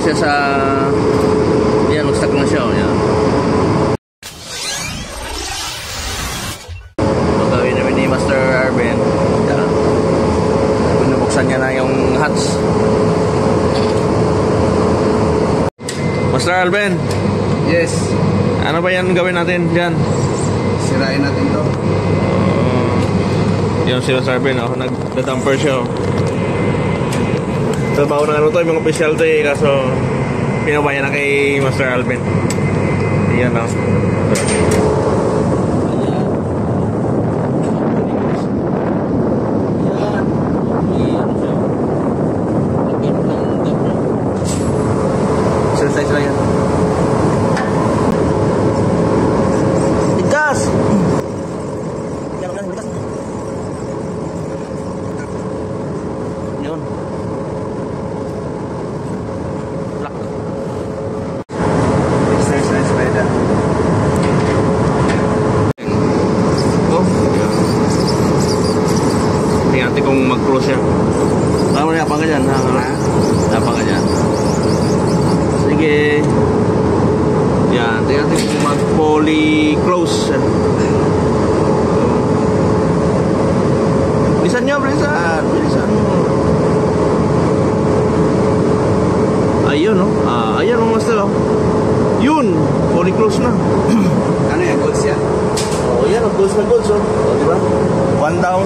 siya sa... Yan, mag-stuck na siya. Yan. Gagawin namin ni Master Arvin. Yan. Binubuksan niya na yung hatch. Master Arvin. Yes. Ano ba yan gawin natin dyan? Sirain natin to. Yung si Master Arvin, nag-damper siya. Trabaho na ano to, yung mga official to eh, kaso pinabayan na kay Master Alvin. Iyan na. Exercise lang yan. Ikas! Yun. Kung mag-close siya. Tama na, yapang ka dyan. Yapang ka dyan. Sige. Yan. Tingnan natin kung mag-poly-close. Bilisan nyo, bilisan. Bilisan mo. Ayun, no? Ayan, mga master, oh. Yun! Poly-close na. Ano yan? Goods yan? Oh, yan, goods na goods, oh. O, diba? One down.